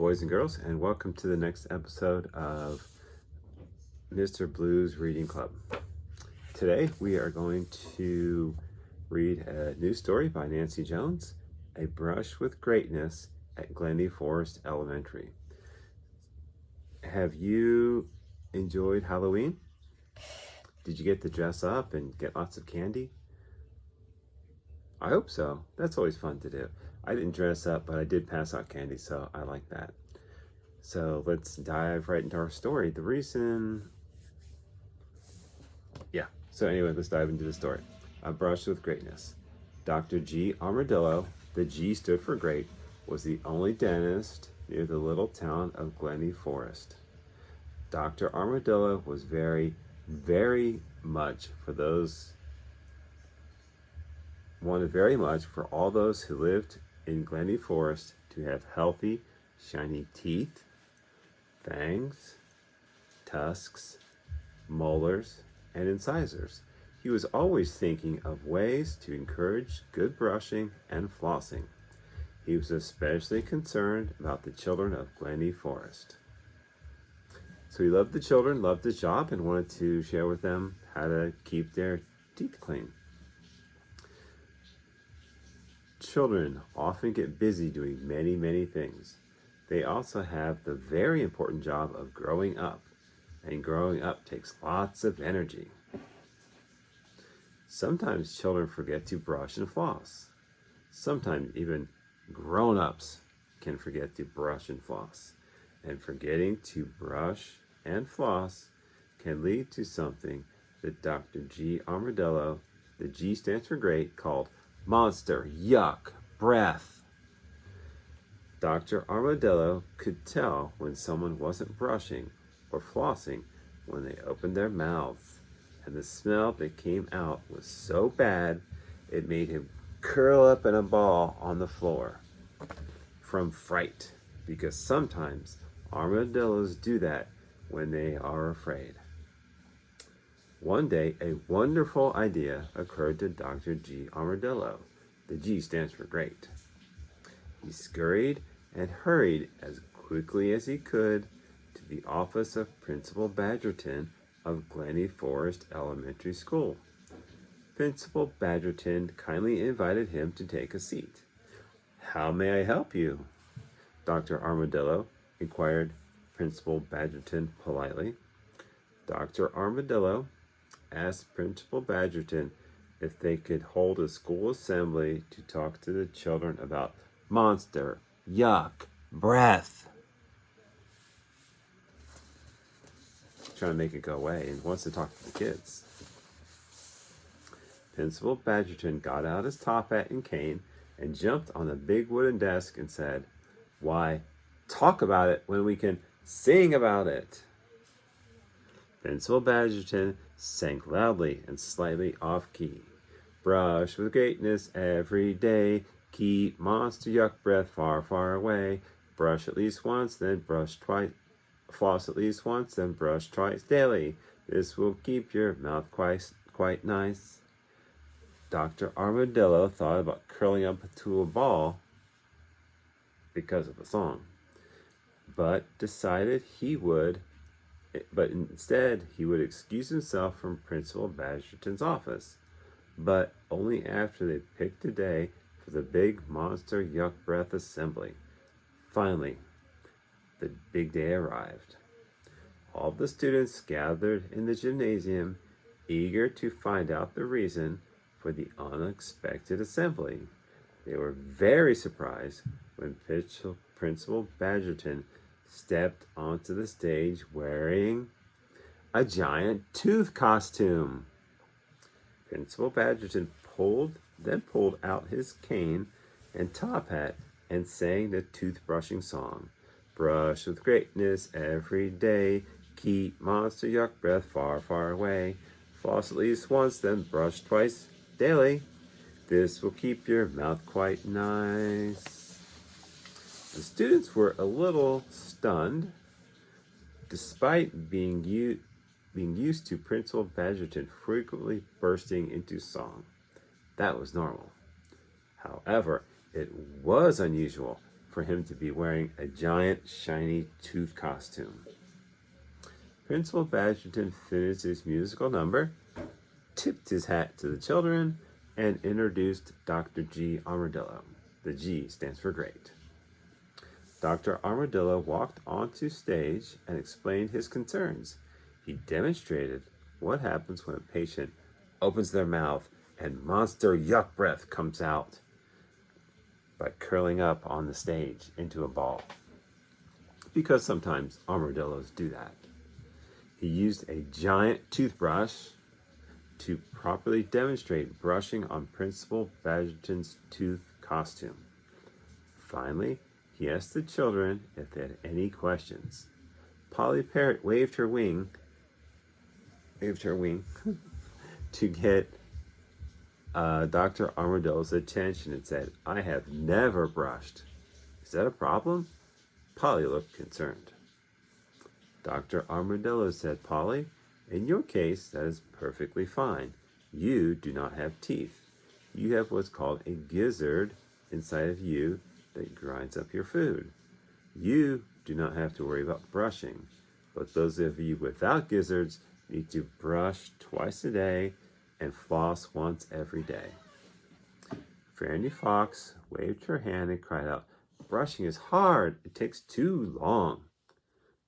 boys and girls, and welcome to the next episode of Mr. Blue's Reading Club. Today we are going to read a new story by Nancy Jones, A Brush with Greatness at Glenny Forest Elementary. Have you enjoyed Halloween? Did you get to dress up and get lots of candy? I hope so. That's always fun to do. I didn't dress up, but I did pass out candy, so I like that. So let's dive right into our story. So anyway, let's dive into the story. A Brush with Greatness. Dr. G. Armadillo, the G stood for great, was the only dentist near the little town of Glenny Forest. Dr. Armadillo was very much wanted very much for all those who lived in Glenny Forest to have healthy, shiny teeth, fangs, tusks, molars, and incisors. He was always thinking of ways to encourage good brushing and flossing. He was especially concerned about the children of Glenny Forest. So he loved the children, loved his job, and wanted to share with them how to keep their teeth clean. Children often get busy doing many things. They also have the very important job of growing up, and growing up takes lots of energy. Sometimes children forget to brush and floss. Sometimes even grown-ups can forget to brush and floss. And forgetting to brush and floss can lead to something that Dr. G. Armadillo, the G stands for great, called MONSTER YUCK breath. Dr. Armadillo could tell when someone wasn't brushing or flossing when they opened their mouths, and the smell that came out was so bad it made him curl up in a ball on the floor from fright, because sometimes armadillos do that when they are afraid. One day, a wonderful idea occurred to Dr. G. Armadillo. The G stands for great. He scurried and hurried as quickly as he could to the office of Principal Badgerton of Glenny Forest Elementary School. Principal Badgerton kindly invited him to take a seat. "How may I help you?" Dr. Armadillo inquired Principal Badgerton politely. Dr. Armadillo asked Principal Badgerton if they could hold a school assembly to talk to the children about MONSTER YUCK breath. Trying to make it go away and wants to talk to the kids. Principal Badgerton got out his top hat and cane and jumped on a big wooden desk and said, "Why, talk about it when we can sing about it." Principal Badgerton sang loudly and slightly off key. "Brush with greatness every day. Keep monster yuck breath far away. Brush at least once, then brush twice. Floss at least once, then brush twice daily. This will keep your mouth quite nice." Dr. Armadillo thought about curling up to a ball because of the song, but decided instead he would excuse himself from Principal Badgerton's office, but only after they picked a day for the big Monster Yuck Breath Assembly. Finally, the big day arrived. All the students gathered in the gymnasium, eager to find out the reason for the unexpected assembly. They were very surprised when Principal Badgerton stepped onto the stage wearing a giant tooth costume. Principal Badgerton pulled out his cane and top hat and sang the toothbrushing song. "Brush with greatness every day. Keep monster yuck breath far away. Floss at least once, then brush twice daily. This will keep your mouth quite nice." The students were a little stunned. Despite being used to Principal Badgerton frequently bursting into song, that was normal. However, it was unusual for him to be wearing a giant, shiny tooth costume. Principal Badgerton finished his musical number, tipped his hat to the children, and introduced Dr. G. Armadillo. The G stands for great. Dr. Armadillo walked onto stage and explained his concerns. He demonstrated what happens when a patient opens their mouth and monster yuck breath comes out by curling up on the stage into a ball. Because sometimes armadillos do that. He used a giant toothbrush to properly demonstrate brushing on Principal Badgerton's tooth costume. Finally, he asked the children if they had any questions. Polly Parrot waved her wing to get Dr. Armadillo's attention and said, "I have never brushed. Is that a problem?" Polly looked concerned. Dr. Armadillo said, "Polly, in your case, that is perfectly fine. You do not have teeth. You have what's called a gizzard inside of you that grinds up your food. You do not have to worry about brushing, but those of you without gizzards need to brush twice a day and floss once every day." Franny Fox waved her hand and cried out, "Brushing is hard. It takes too long."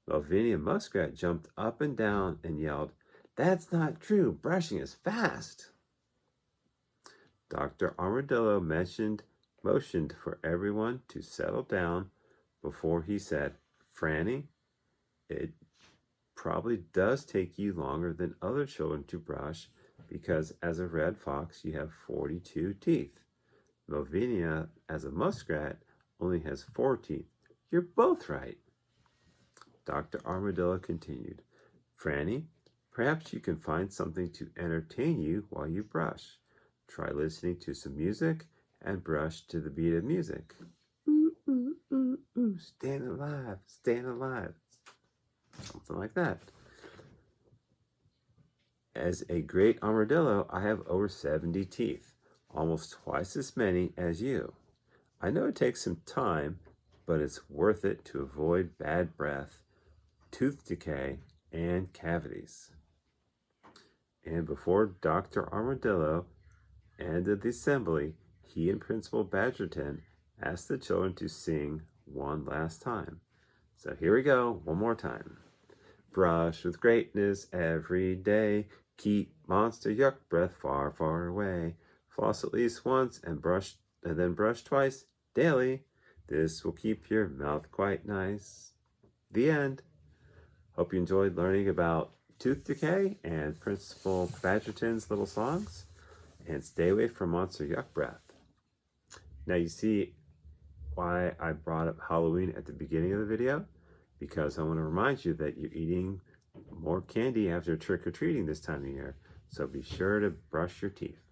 Lavinia Muskrat jumped up and down and yelled, "That's not true. Brushing is fast." Dr. Armadillo motioned for everyone to settle down before he said, "Franny, it probably does take you longer than other children to brush because as a red fox you have 42 teeth. Lavinia, as a muskrat, only has 4 teeth. You're both right." Dr. Armadillo continued, "Franny, perhaps you can find something to entertain you while you brush. Try listening to some music and brush to the beat of music. Ooh, ooh, ooh, ooh, stand alive, stand alive." Something like that. As a great armadillo, I have over 70 teeth, almost twice as many as you. I know it takes some time, but it's worth it to avoid bad breath, tooth decay, and cavities. And before Dr. Armadillo ended the assembly, he and Principal Badgerton asked the children to sing one last time. So here we go, one more time. Brush with greatness every day. Keep monster yuck breath far, far away. Floss at least once and then brush twice daily. This will keep your mouth quite nice. The end. Hope you enjoyed learning about tooth decay and Principal Badgerton's little songs. And stay away from monster yuck breath. Now you see why I brought up Halloween at the beginning of the video, because I want to remind you that you're eating more candy after trick-or-treating this time of year, so be sure to brush your teeth.